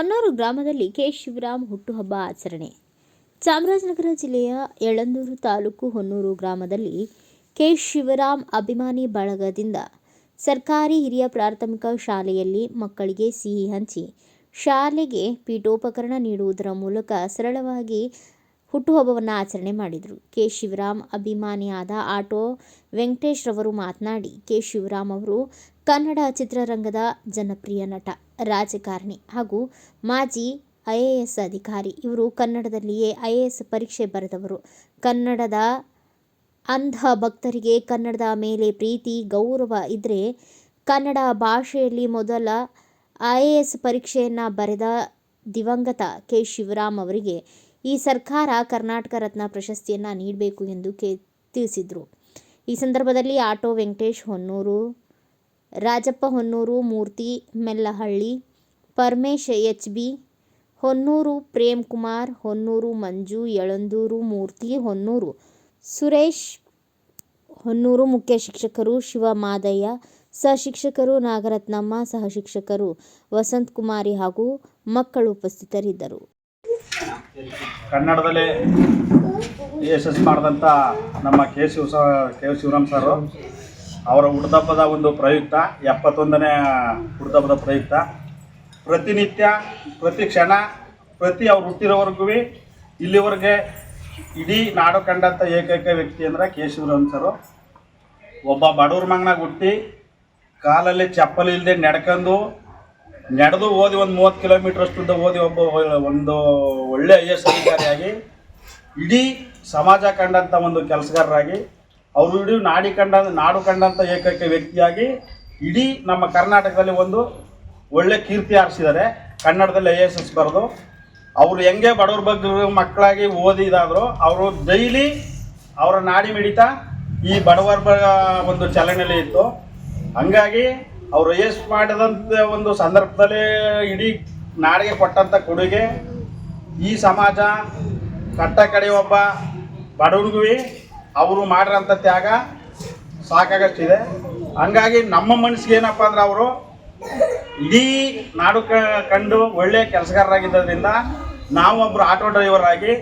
ಹೊನ್ನೂರು ಗ್ರಾಮದಲ್ಲಿ ಕೆ. ಶಿವರಾಮ್ ಹುಟ್ಟುಹಬ್ಬ ಆಚರಣೆ. ಚಾಮರಾಜನಗರ ಜಿಲ್ಲೆಯ ಯಳಂದೂರು ತಾಲೂಕು ಹೊನ್ನೂರು ಗ್ರಾಮದಲ್ಲಿ ಕೆ. ಶಿವರಾಮ್ ಅಭಿಮಾನಿ ಬಳಗದಿಂದ ಸರ್ಕಾರಿ ಹಿರಿಯ ಪ್ರಾಥಮಿಕ ಶಾಲೆಯಲ್ಲಿ ಮಕ್ಕಳಿಗೆ ಸಿಹಿ ಹಂಚಿ ಶಾಲೆಗೆ ಪೀಠೋಪಕರಣ ನೀಡುವುದರ ಮೂಲಕ ಸರಳವಾಗಿ ಹುಟ್ಟುಹಬ್ಬವನ್ನು ಆಚರಣೆ ಮಾಡಿದರು. ಕೆ. ಶಿವರಾಮ್ ಅಭಿಮಾನಿಯಾದ ಆಟೋ ವೆಂಕಟೇಶ್ ರವರು ಮಾತನಾಡಿ, ಕೆ. ಶಿವರಾಮ್ ಅವರು ಕನ್ನಡ ಚಿತ್ರರಂಗದ ಜನಪ್ರಿಯ ನಟ, ರಾಜಕಾರಣಿ ಹಾಗೂ ಮಾಜಿ IAS ಅಧಿಕಾರಿ. ಇವರು ಕನ್ನಡದಲ್ಲಿಯೇ IAS ಪರೀಕ್ಷೆ ಬರೆದವರು. ಕನ್ನಡದ ಅಂಧ ಭಕ್ತರಿಗೆ ಕನ್ನಡದ ಮೇಲೆ ಪ್ರೀತಿ, ಗೌರವ ಇದ್ದರೆ ಕನ್ನಡ ಭಾಷೆಯಲ್ಲಿ ಮೊದಲ IAS ಪರೀಕ್ಷೆಯನ್ನು ಬರೆದ ದಿವಂಗತ ಕೆ. ಶಿವರಾಮ್ ಅವರಿಗೆ ಈ ಸರ್ಕಾರ ಕರ್ನಾಟಕ ರತ್ನ ಪ್ರಶಸ್ತಿಯನ್ನು ನೀಡಬೇಕು ಎಂದು ತಿಳಿಸಿದರು. ಈ ಸಂದರ್ಭದಲ್ಲಿ ಆಟೋ ವೆಂಕಟೇಶ್ ಹೊನ್ನೂರು, ರಾಜಪ್ಪ ಹೊನ್ನೂರು, ಮೂರ್ತಿ ಮೆಲ್ಲಹಳ್ಳಿ, ಪರಮೇಶ್ HB ಹೊನ್ನೂರು, ಪ್ರೇಮ್ ಕುಮಾರ್ ಹೊನ್ನೂರು, ಮಂಜು ಯಳಂದೂರು, ಮೂರ್ತಿ ಹೊನ್ನೂರು, ಸುರೇಶ್ ಹೊನ್ನೂರು, ಮುಖ್ಯ ಶಿಕ್ಷಕರು ಶಿವಮಾದಯ್ಯ, ಸಹ ಶಿಕ್ಷಕರು ನಾಗರತ್ನಮ್ಮ, ಸಹ ಶಿಕ್ಷಕರು ವಸಂತಕುಮಾರಿ ಹಾಗೂ ಮಕ್ಕಳು ಉಪಸ್ಥಿತರಿದ್ದರು. ಕನ್ನಡದಲ್ಲಿ ಯಶಸ್ಸು ಮಾಡಿದಂಥ ನಮ್ಮ ಕೆ. ಶಿವರಾಮ್ ಸರ್ ಅವರ ಹುಟ್ಟುಹಬ್ಬದ ಒಂದು ಪ್ರಯುಕ್ತ 71ನೇ ಹುಟ್ಟುಹಬ್ಬದ ಪ್ರಯುಕ್ತ ಪ್ರತಿನಿತ್ಯ, ಪ್ರತಿ ಕ್ಷಣ, ಅವ್ರು ಹುಟ್ಟಿರೋವರೆಗೂ ಇಲ್ಲಿವರೆಗೆ ಇಡೀ ನಾಡು ಕಂಡಂಥ ಏಕೈಕ ವ್ಯಕ್ತಿ ಅಂದರೆ ಕೆ. ಶಿವರಾಮ್ ಸರು. ಒಬ್ಬ ಬಡವ್ರ ಮಗನಾಗ ಹುಟ್ಟಿ ಕಾಲಲ್ಲಿ ಚಪ್ಪಲಿ ಇಲ್ಲದೆ ನಡೆದು ಓದಿ ಒಂದು 30 ಕಿಲೋಮೀಟ್ರ್ ಅಷ್ಟುದ್ದ ಓದಿ ಒಂದು ಒಳ್ಳೆ IAS ಅಧಿಕಾರಿಯಾಗಿ ಇಡೀ ಸಮಾಜ ಕಂಡಂಥ ಒಂದು ಕೆಲಸಗಾರರಾಗಿ ಅವರು ಇಡೀ ನಾಡು ಕಂಡಂಥ ಏಕೈಕ ವ್ಯಕ್ತಿಯಾಗಿ ಇಡೀ ನಮ್ಮ ಕರ್ನಾಟಕದಲ್ಲಿ ಒಂದು ಒಳ್ಳೆ ಕೀರ್ತಿ ಆರಿಸಿದ್ದಾರೆ. ಕನ್ನಡದಲ್ಲಿ IAS ಬರೆದು ಅವರು ಹೆಂಗೆ ಬಡವ್ರ ಬಗ್ಗೆ ಮಕ್ಕಳಾಗಿ ಓದಿದಾದರೂ ಅವರು ಡೈಲಿ ಅವರ ನಾಡಿ ಮಿಡಿತ ಈ ಬಡವರ ಒಂದು ಚಲನೆಯಲ್ಲಿ ಇತ್ತು. ಹಂಗಾಗಿ ಅವರು IAS ಮಾಡಿದಂಥ ಒಂದು ಸಂದರ್ಭದಲ್ಲಿ ಇಡೀ ನಾಡಿಗೆ ಕೊಟ್ಟಂಥ ಕೊಡುಗೆ ಈ ಸಮಾಜ ಕಟ್ಟ ಕಡೆ ಒಬ್ಬ ಬಡವನಿಗೂ ಅವರು ಮಾಡಿರೋಂಥ ತ್ಯಾಗ ಸಾಕಾಗಷ್ಟಿದೆ. ಹಂಗಾಗಿ ನಮ್ಮ ಮನಸ್ಸಿಗೆ ಏನಪ್ಪ ಅಂದ್ರೆ ಅವರು ಇಡೀ ನಾಡು ಕಂಡು ಒಳ್ಳೆಯ ಕೆಲಸಗಾರರಾಗಿದ್ದರಿಂದ ನಾವೊಬ್ಬರು ಆಟೋ ಡ್ರೈವರ್ ಆಗಿ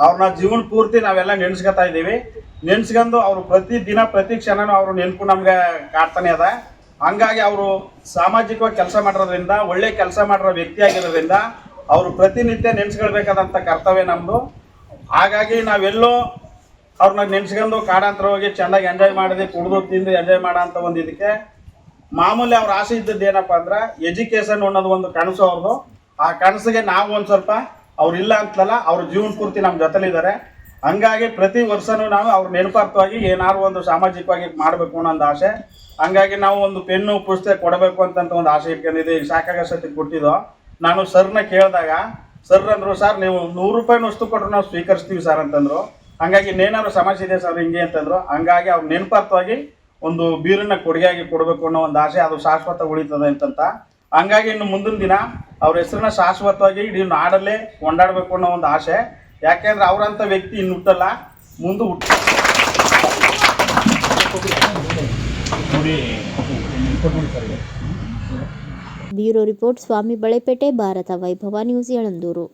ಅವ್ರನ್ನ ಜೀವನ ಪೂರ್ತಿ ನಾವೆಲ್ಲ ನೆನೆಸ್ಕೊತಾ ಇದ್ದೀವಿ. ನೆನೆಸ್ಕೊಂಡು ಅವರು ಪ್ರತಿ ಕ್ಷಣನೂ ಅವರು ನೆನಪು ನಮಗೆ ಕಾಡ್ತಾನೆ ಅದ. ಹಂಗಾಗಿ ಅವರು ಸಾಮಾಜಿಕವಾಗಿ ಕೆಲಸ ಮಾಡಿರೋದ್ರಿಂದ, ಒಳ್ಳೆ ಕೆಲಸ ಮಾಡಿರೋ ವ್ಯಕ್ತಿ ಆಗಿರೋದ್ರಿಂದ ಅವರು ಪ್ರತಿನಿತ್ಯ ನೆನೆಸ್ಕೊಳ್ಬೇಕಾದಂಥ ಕರ್ತವ್ಯ ನಮ್ಮದು. ಹಾಗಾಗಿ ನಾವೆಲ್ಲೋ ಅವ್ರನ್ನ ನೆನೆಸ್ಕೊಂಡು ಕಾಡಾಂತರ ಹೋಗಿ ಚೆಂದಾಗಿ ಎಂಜಾಯ್ ಮಾಡಿದೆ, ಕುಡಿದು ತಿಂದು ಎಂಜಾಯ್ ಮಾಡೋ ಅಂಥ ಒಂದು ಇದಕ್ಕೆ ಮಾಮೂಲಿ ಅವ್ರ ಆಸೆ ಇದ್ದದ್ದು ಏನಪ್ಪ ಅಂದ್ರೆ ಎಜುಕೇಷನ್ ಅನ್ನೋದು ಒಂದು ಕನಸು ಅವ್ರದ್ದು. ಆ ಕನಸಿಗೆ ನಾವು ಒಂದು ಸ್ವಲ್ಪ ಅವ್ರಿಲ್ಲ ಅಂತಲ್ಲ, ಅವ್ರ ಜೀವನ ಪೂರ್ತಿ ನಮ್ಮ ಜೊತೆಲಿದ್ದಾರೆ. ಹಂಗಾಗಿ ಪ್ರತಿ ವರ್ಷವೂ ನಾವು ಅವ್ರ ನೆನಪಾರ್ಥವಾಗಿ ಏನಾದ್ರು ಒಂದು ಸಾಮಾಜಿಕವಾಗಿ ಮಾಡಬೇಕು ಅನ್ನೋ ಒಂದು ಆಸೆ. ಹಂಗಾಗಿ ನಾವು ಒಂದು ಪೆನ್ನು ಪುಸ್ತಕ ಕೊಡಬೇಕು ಅಂತಂತ ಒಂದು ಆಸೆ ಇಟ್ಕೊಂಡಿದ್ದೆ. ಈಗ ಸಾಕಾಗಷ್ಟೊತ್ತಿಗೆ ಕೊಟ್ಟಿದ್ದೋ. ನಾನು ಸರ್ನ ಕೇಳಿದಾಗ ಸರ್ ಅಂದರು, ಸರ್ ನೀವು 100 ರೂಪಾಯಿನ ವಸ್ತು ಕೊಟ್ಟರು ನಾವು ಸ್ವೀಕರಿಸ್ತೀವಿ ಸರ್ ಅಂತಂದರು. ಹಂಗಾಗಿ ಇನ್ನೇನಾದ್ರು ಸಮಸ್ಯೆ ಇದೆ ಸರ್ ಹಿಂಗೆ ಅಂತಂದರು. ಹಂಗಾಗಿ ಅವ್ರ ನೆನಪಾರ್ಥವಾಗಿ ಒಂದು ಬೀರನ್ನ ಕೊಡುಗೆಯಾಗಿ ಕೊಡಬೇಕು ಅನ್ನೋ ಒಂದು ಆಸೆ, ಅದು ಶಾಶ್ವತ ಉಳಿತದೆ ಅಂತಂತ. ಹಂಗಾಗಿ ಇನ್ನು ಮುಂದಿನ ದಿನ ಅವ್ರ ಹೆಸರನ್ನ ಶಾಶ್ವತವಾಗಿ ಇಡೀ ನಾಡಲ್ಲೇ ಕೊಂಡಾಡಬೇಕು ಅನ್ನೋ ಒಂದು ಆಸೆ. ಯಾಕೆಂದ್ರೆ ಅವರಂಥ ವ್ಯಕ್ತಿ ಇನ್ನು ಹುಟ್ಟಲ್ಲ, ಮುಂದೆ ಬ್ಯೂರೋ ರಿಪೋರ್ಟ್, ಸ್ವಾಮಿ ಬಳೆಪೇಟೆ, ಭಾರತ ವೈಭವ news, Yelandur.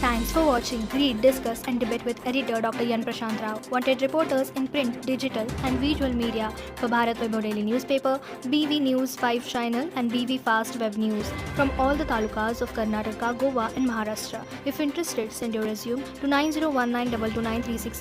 Thanks for watching. Read, discuss and debate with editor Dr. Yan Prashant Rao. Wanted reporters in print, digital and visual media for Bharat Vaibhav Daily Newspaper, BV News 5 Channel and BV Fast Web News from all the talukas of Karnataka, Goa and Maharashtra. If interested, send your resume to 9019229369.